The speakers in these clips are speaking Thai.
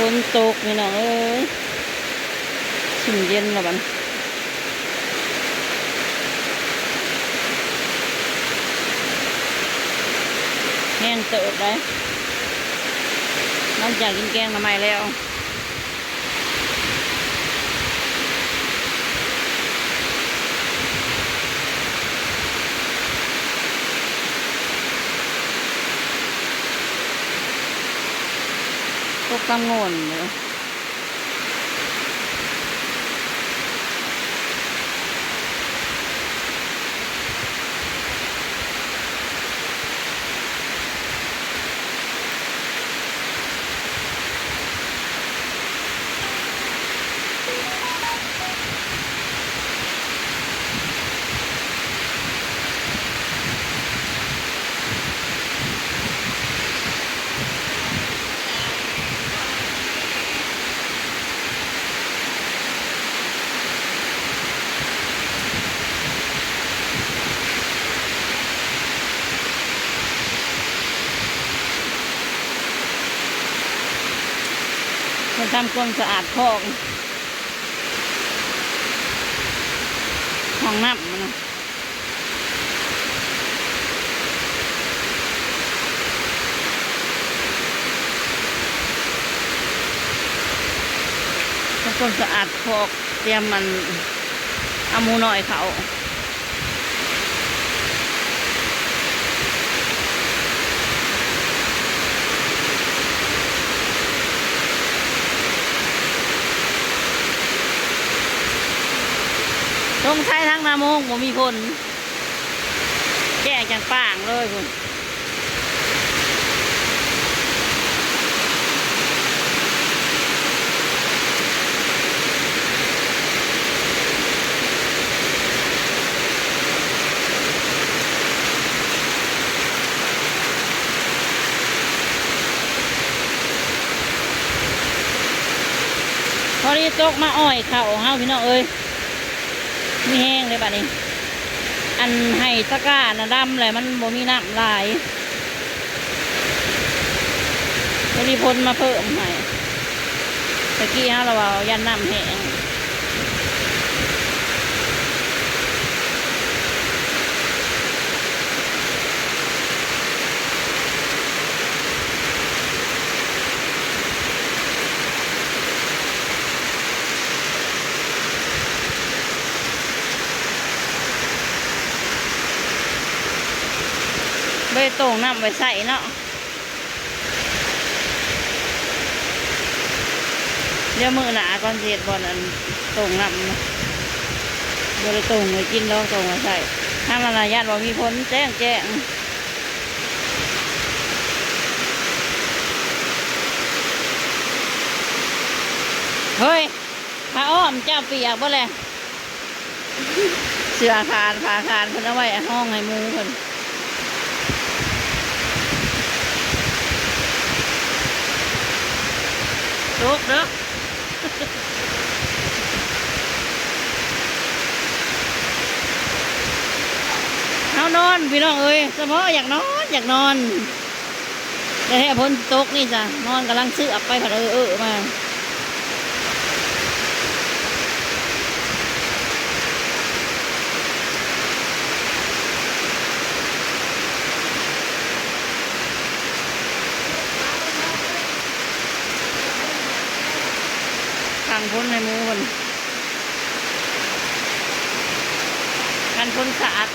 ฝนตกนี่น้องเอ้ยชุ่มเย็นแล้วบัดแห้งเติบได้นอกจากกินแกงทำไมแล้วตกตามงนเลยมันทำความสะอาดคอกห้องน้ำมันนะทำความสะอาดคอกเตรียมมันเอาหมูน้อยเขาตรงใช้ทั้งนาโมงผมมีคนแก่จังป่างเลยคุณพอดีตกมาอ้อยเข่าเฮาพี่น้องเอ้ยมีแห้งเลยบัดนี้อันให้ตะกร้าน่ะดำเลยมันบ่มีน้ำลายพอดีพลมาเพิ่มให้ตะกี้ฮะเราเอายันน้ำแห้งใบตงน้ำไว้ใส่เนาะเดี๋ยวมือหนาก่อนเสียดบอลอันตงน้ำบริตงไว้กินแล้วตงไว้ใส่ถ้ามันระยะว่ามีผลแจ้งเฮ้ยผ้าอ้อมเจ้าเปียกบ่แหละเสื้อคานผ้าคานคนเอาไว้ห้องให้มูคนลุกเด้อเอานอนพี่น้องเอ้ยเฉพาะอยากนอนแต่แท้พ้นตกนี่จ้ะนอนกำลังซื้ออับไปผัดมาทางพ้นในมูคนการพ้นสะอาด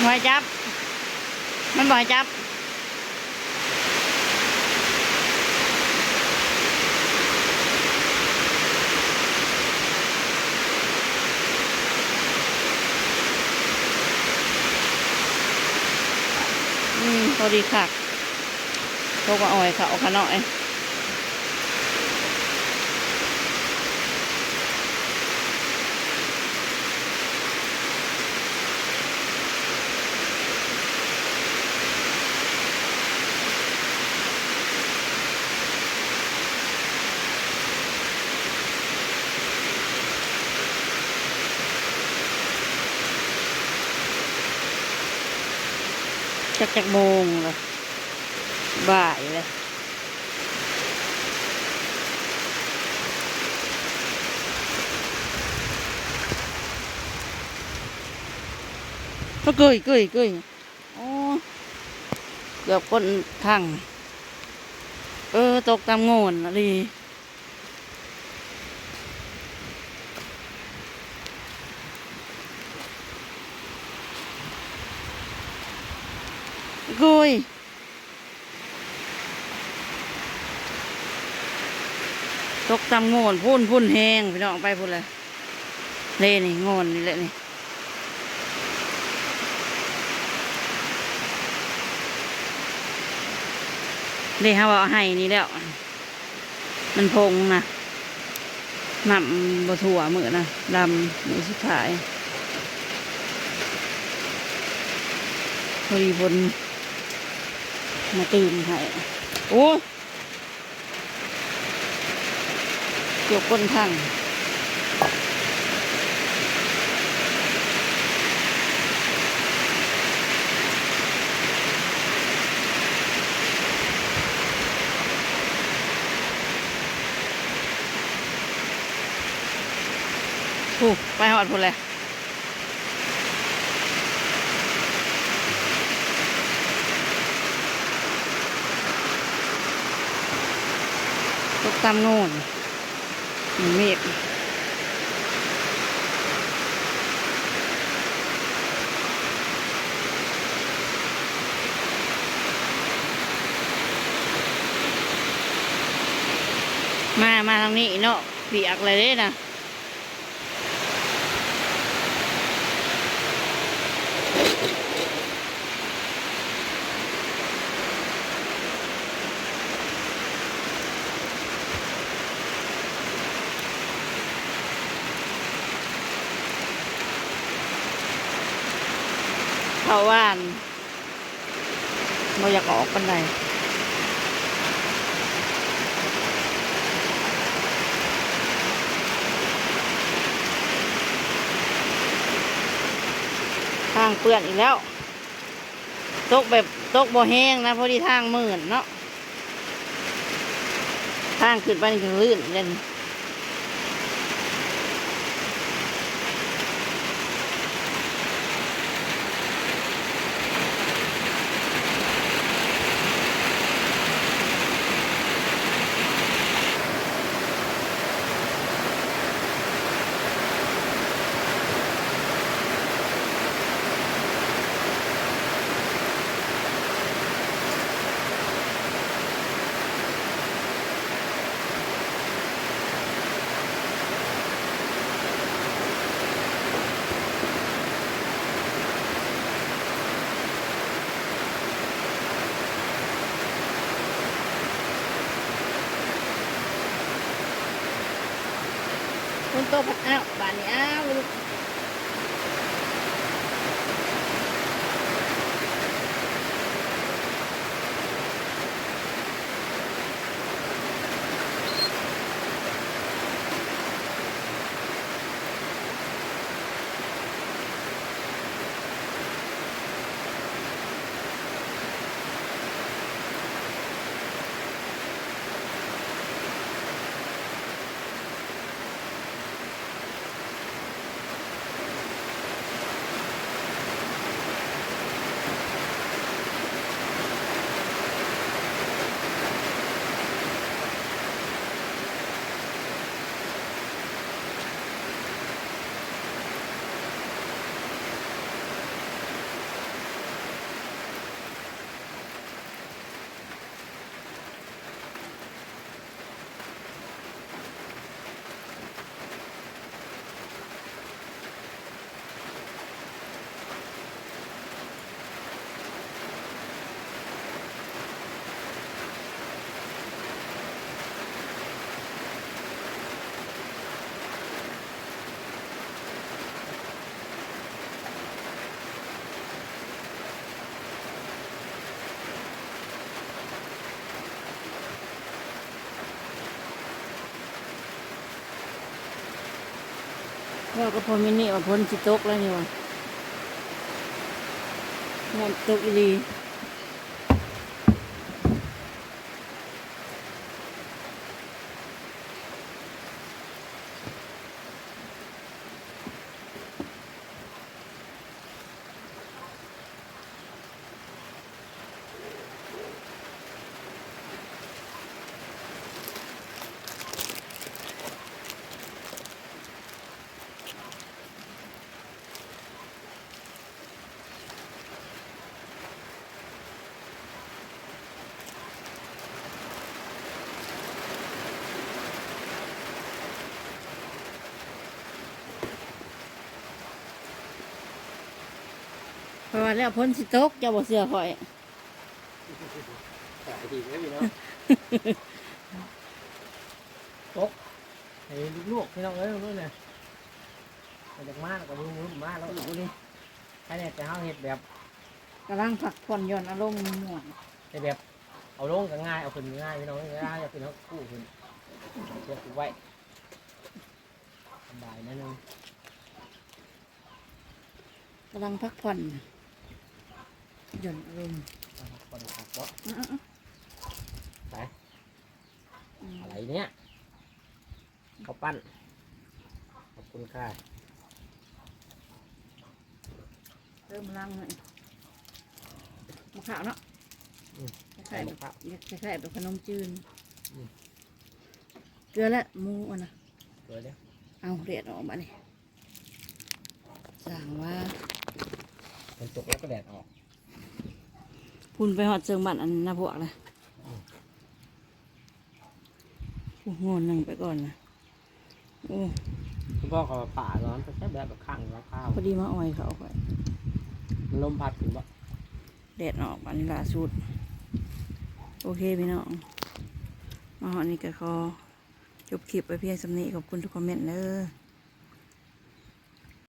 บ่อยจับมันบ่อยจับพอดีค่ะพวกว่าอ่อยเขาขน่อย จักโมงเลยบ่ายเลยก็เกยโอ้เกือบคนทางตกตามโงนอะดิเกยตกตามโงนพุ่นแห้งพี่น้องไปพุ่นเลยนี่โงนนี่แหละนี่ฮะว่าให้นี่แล้วมันพงนะนำบะถั่วมือนะดำมือสุดท้ายพอดีพลมาตื่นให้โอ้เกี่ยวก้นทางไปหอดพุ่นเลยตกตามโน่นเมฆมาทางนี้เนาะเปียกเลยเด้นะเขาว่านเราอยากออกกันไหนทางเปื้อนอีกแล้วตกแบบตกบ่แห้งนะพอดีทางมื่นเนาะทางขึ้นไปนี่ก็ลื่นเลยคุณโตผัดอ้าวบ้านนี้อ้าวเราก็พอมินิมาพ้นจิตกแล้วนี่วะงานตกอีลี ราะว่าแล้วพ้นสิตกเจ้าบ่เสือข่อย ขายดีไหมพี่น้องตกให้ลูกๆพี่น้องเอ้ยลูกเนี่ยมาจากมาแล้วก็ลุงมาแล้วดูดิใครเนี่ยจะเอาเห็ดแบบ กำลังผักผ่อนหย่อนอารมณ์ม่วน เห็ดแบบเอาลงก็ง่ายเอาขึ้นง่ายพี่น้องง่ายเอาขึ้นเอาคู่ขึ้นเชือกไว้สบายนิดนึง กำลังพักผ่อนหย่อนอารมณ์ คนขับรถ อื้อ ไป ๆ อะไรเนี้ยข้าวปั้นขอบคุณค่ะ เติมพลังหน่อยมะขาวเนาะคล้ายๆแบบคล้ายๆแบบขนมจีนเกลือและหมูอ่ะนะ เกิดแล้ว เอาเรียดออกมานี่สั่งว่า มันตกแล้วก็แดดออก พุ่นไปหอดเชิงบันอันน่าพวกเลยโอ้โหหนึ่งไปก่อนนะโอ้ คุณพ่อเขาป่าร้อนก็แค่แบบข้างแล้วข้าว พอดีมาอ่อยเขาไป มันลมพัดถึงบ่ แดดออกอันนี้ล่าสุดโอเคพี่น้องมาหอดนี้ก็ขอจบคลิปไปเพียงสำนี้ขอบคุณทุกคอมเมนต์เด้อ